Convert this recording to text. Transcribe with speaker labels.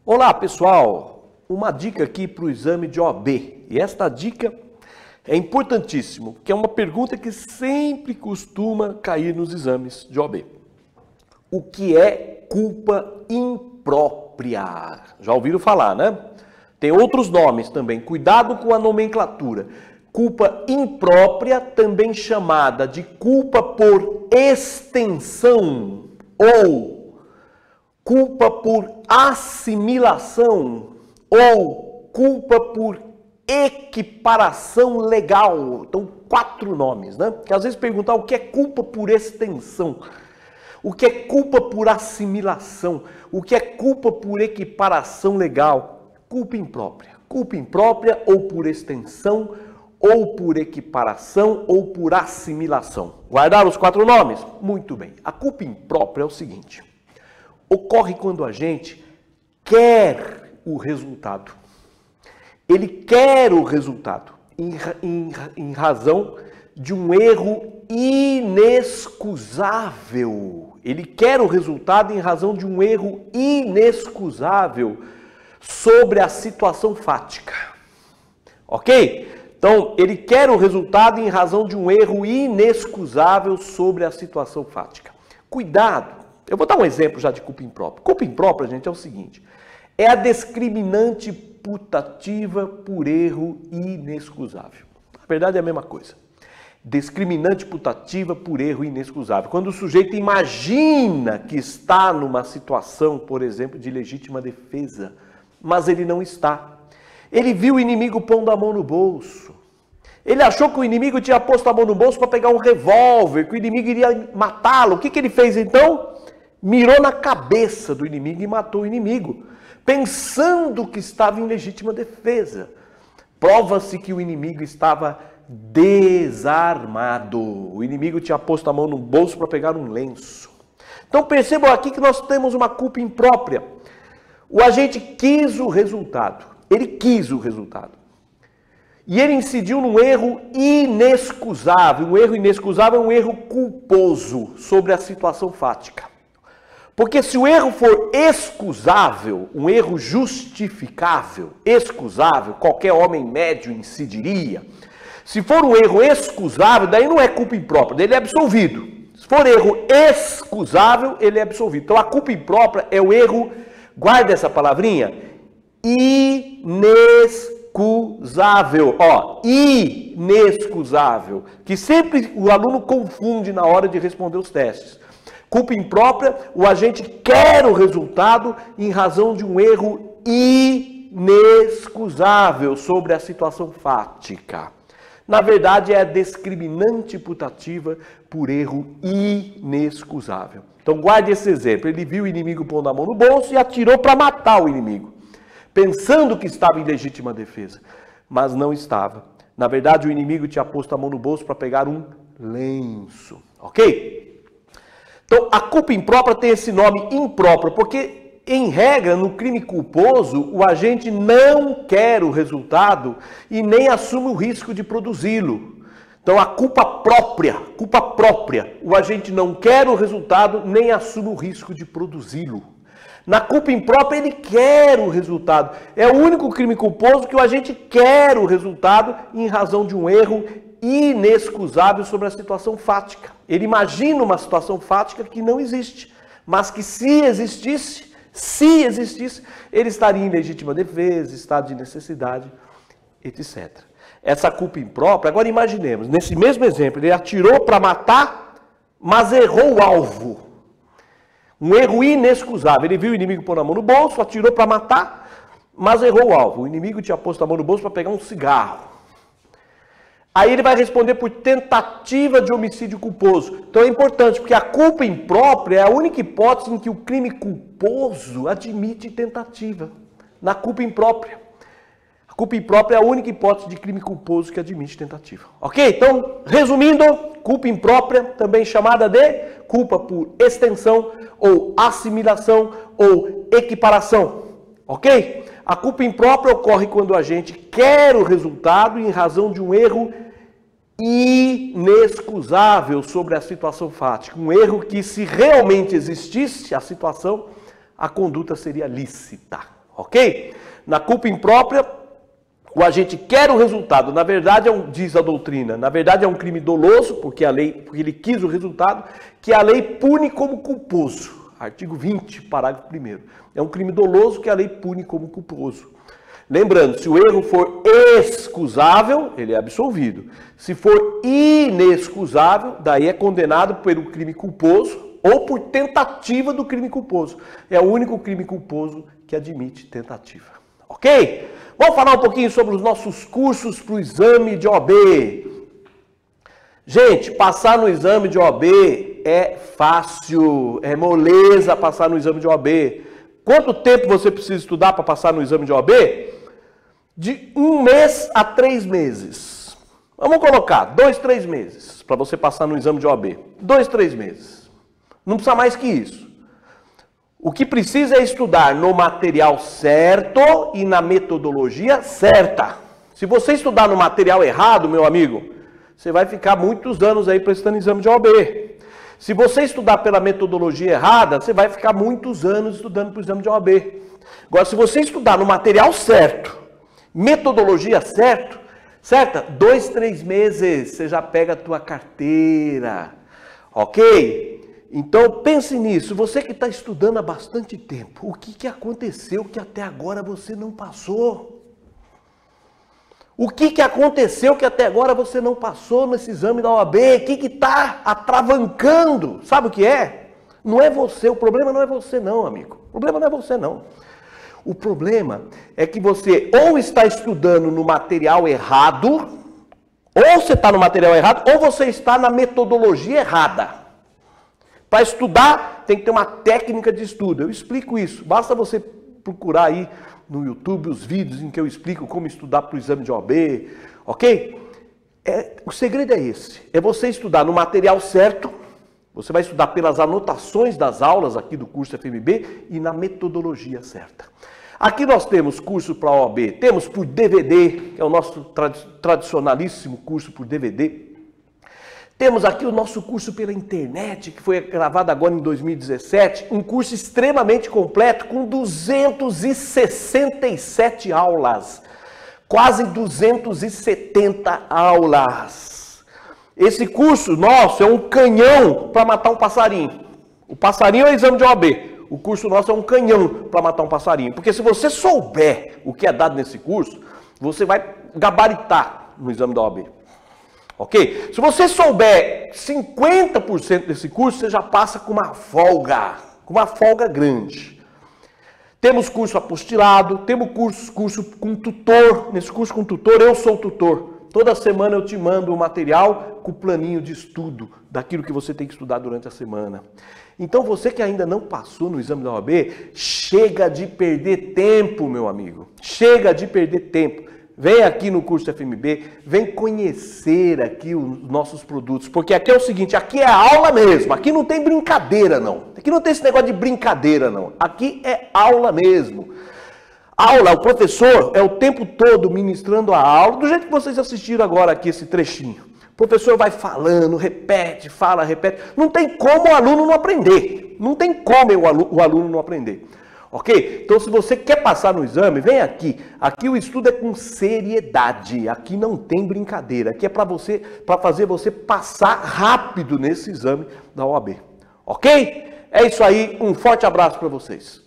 Speaker 1: Olá pessoal, uma dica aqui para o exame de OAB, e esta dica é importantíssima, porque é uma pergunta que sempre costuma cair nos exames de OAB. O que é culpa imprópria? Já ouviram falar, né? Tem outros nomes também, cuidado com a nomenclatura. Culpa imprópria, também chamada de culpa por extensão ou culpa por assimilação ou culpa por equiparação legal. Então, 4 nomes, né? Que às vezes perguntar o que é culpa por extensão, o que é culpa por assimilação, o que é culpa por equiparação legal. Culpa imprópria ou por extensão, ou por equiparação, ou por assimilação. Guardaram os 4 nomes? Muito bem. A culpa imprópria é o seguinte: ocorre quando a gente quer o resultado. Ele quer o resultado em razão de um erro inexcusável. Ele quer o resultado em razão de um erro inexcusável sobre a situação fática. Ok? Então, ele quer o resultado em razão de um erro inexcusável sobre a situação fática. Cuidado! Eu vou dar um exemplo já de culpa imprópria. Culpa imprópria, gente, é o seguinte: é a discriminante putativa por erro inexcusável. Na verdade é a mesma coisa. Discriminante putativa por erro inexcusável. Quando o sujeito imagina que está numa situação, por exemplo, de legítima defesa, mas ele não está. Ele viu o inimigo pondo a mão no bolso. Ele achou que o inimigo tinha posto a mão no bolso para pegar um revólver, que o inimigo iria matá-lo. O que ele fez então? Mirou na cabeça do inimigo e matou o inimigo, pensando que estava em legítima defesa. Prova-se que o inimigo estava desarmado. O inimigo tinha posto a mão no bolso para pegar um lenço. Então percebam aqui que nós temos uma culpa imprópria. O agente quis o resultado. Ele quis o resultado. E ele incidiu num erro inexcusável. Um erro inexcusável é um erro culposo sobre a situação fática. Porque se o erro for excusável, um erro justificável, excusável, qualquer homem médio incidiria. Se for um erro excusável, daí não é culpa imprópria, daí ele é absolvido. Se for erro excusável, ele é absolvido. Então a culpa imprópria é o erro, guarda essa palavrinha, inexcusável. Ó, inexcusável, que sempre o aluno confunde na hora de responder os testes. Culpa imprópria, o agente quer o resultado em razão de um erro inexcusável sobre a situação fática. Na verdade, é a discriminante putativa por erro inexcusável. Então, guarde esse exemplo. Ele viu o inimigo pondo a mão no bolso e atirou para matar o inimigo, pensando que estava em legítima defesa, mas não estava. Na verdade, o inimigo tinha posto a mão no bolso para pegar um lenço. Ok? Então, a culpa imprópria tem esse nome impróprio, porque, em regra, no crime culposo, o agente não quer o resultado e nem assume o risco de produzi-lo. Então, a culpa própria, o agente não quer o resultado nem assume o risco de produzi-lo. Na culpa imprópria, ele quer o resultado. É o único crime culposo que o agente quer o resultado em razão de um erro inexcusável sobre a situação fática. Ele imagina uma situação fática que não existe, mas que se existisse, ele estaria em legítima defesa, estado de necessidade, etc. Essa culpa imprópria, agora imaginemos, nesse mesmo exemplo, ele atirou para matar, mas errou o alvo. Um erro inexcusável. Ele viu o inimigo pôr a mão no bolso, atirou para matar, mas errou o alvo. O inimigo tinha posto a mão no bolso para pegar um cigarro. Aí ele vai responder por tentativa de homicídio culposo. Então é importante, porque a culpa imprópria é a única hipótese em que o crime culposo admite tentativa. Na culpa imprópria. A culpa imprópria é a única hipótese de crime culposo que admite tentativa. Ok? Então, resumindo, culpa imprópria, também chamada de culpa por extensão, ou assimilação, ou equiparação. Ok? A culpa imprópria ocorre quando o agente quer o resultado em razão de um erro inexcusável sobre a situação fática. Um erro que, se realmente existisse a situação, a conduta seria lícita. ok? Na culpa imprópria, o agente quer o resultado, na verdade, diz a doutrina, na verdade é um crime doloso, porque ele quis o resultado, que a lei pune como culposo. Artigo 20, parágrafo 1º. É um crime doloso que a lei pune como culposo. Lembrando, se o erro for excusável, ele é absolvido. Se for inexcusável, daí é condenado pelo crime culposo ou por tentativa do crime culposo. É o único crime culposo que admite tentativa. Ok? Vamos falar um pouquinho sobre os nossos cursos para o exame de OAB. Gente, passar no exame de OAB é fácil, é moleza passar no exame de OAB. Quanto tempo você precisa estudar para passar no exame de OAB? De 1 mês a 3 meses. Vamos colocar 2, 3 meses para você passar no exame de OAB. 2, 3 meses. Não precisa mais que isso. O que precisa é estudar no material certo e na metodologia certa. Se você estudar no material errado, meu amigo, você vai ficar muitos anos aí prestando exame de OAB. Se você estudar pela metodologia errada, você vai ficar muitos anos estudando para o exame de OAB. Agora, se você estudar no material certo, metodologia certa, 2, 3 meses, você já pega a tua carteira, ok? Então, pense nisso. Você que está estudando há bastante tempo, o que aconteceu que até agora você não passou? O que aconteceu que até agora você não passou nesse exame da OAB? O que está atravancando? Sabe o que é? Não é você, o problema não é você não, amigo. O problema não é você não. O problema é que você ou está estudando no material errado, ou você está no material errado, ou você está na metodologia errada. Para estudar, tem que ter uma técnica de estudo. Eu explico isso. Basta você procurar aí no YouTube os vídeos em que eu explico como estudar para o exame de OAB, ok? O segredo é esse. É você estudar no material certo. Você vai estudar pelas anotações das aulas aqui do curso FMB e na metodologia certa. Aqui nós temos curso para OAB. Temos por DVD, que é o nosso tradicionalíssimo curso por DVD. Temos aqui o nosso curso pela internet, que foi gravado agora em 2017, um curso extremamente completo, com 267 aulas, quase 270 aulas. Esse curso nosso é um canhão para matar um passarinho. O passarinho é o exame de OAB, o curso nosso é um canhão para matar um passarinho. Porque se você souber o que é dado nesse curso, você vai gabaritar no exame da OAB. Ok? Se você souber 50% desse curso, você já passa com uma folga grande. Temos curso apostilado, temos curso com tutor. Nesse curso com tutor, eu sou tutor. Toda semana eu te mando o material com o planinho de estudo daquilo que você tem que estudar durante a semana. Então você que ainda não passou no exame da OAB, chega de perder tempo, meu amigo. Chega de perder tempo. Vem aqui no curso FMB, vem conhecer aqui os nossos produtos, porque aqui é o seguinte, aqui é aula mesmo, aqui não tem brincadeira não, aqui não tem esse negócio de brincadeira não, aqui é aula mesmo. Aula, o professor é o tempo todo ministrando a aula, do jeito que vocês assistiram agora aqui esse trechinho. O professor vai falando, repete, fala, repete, não tem como o aluno não aprender, não tem como o aluno não aprender. Ok? Então, se você quer passar no exame, vem aqui. Aqui o estudo é com seriedade. Aqui não tem brincadeira. Aqui é para fazer você passar rápido nesse exame da OAB. Ok? É isso aí. Um forte abraço para vocês.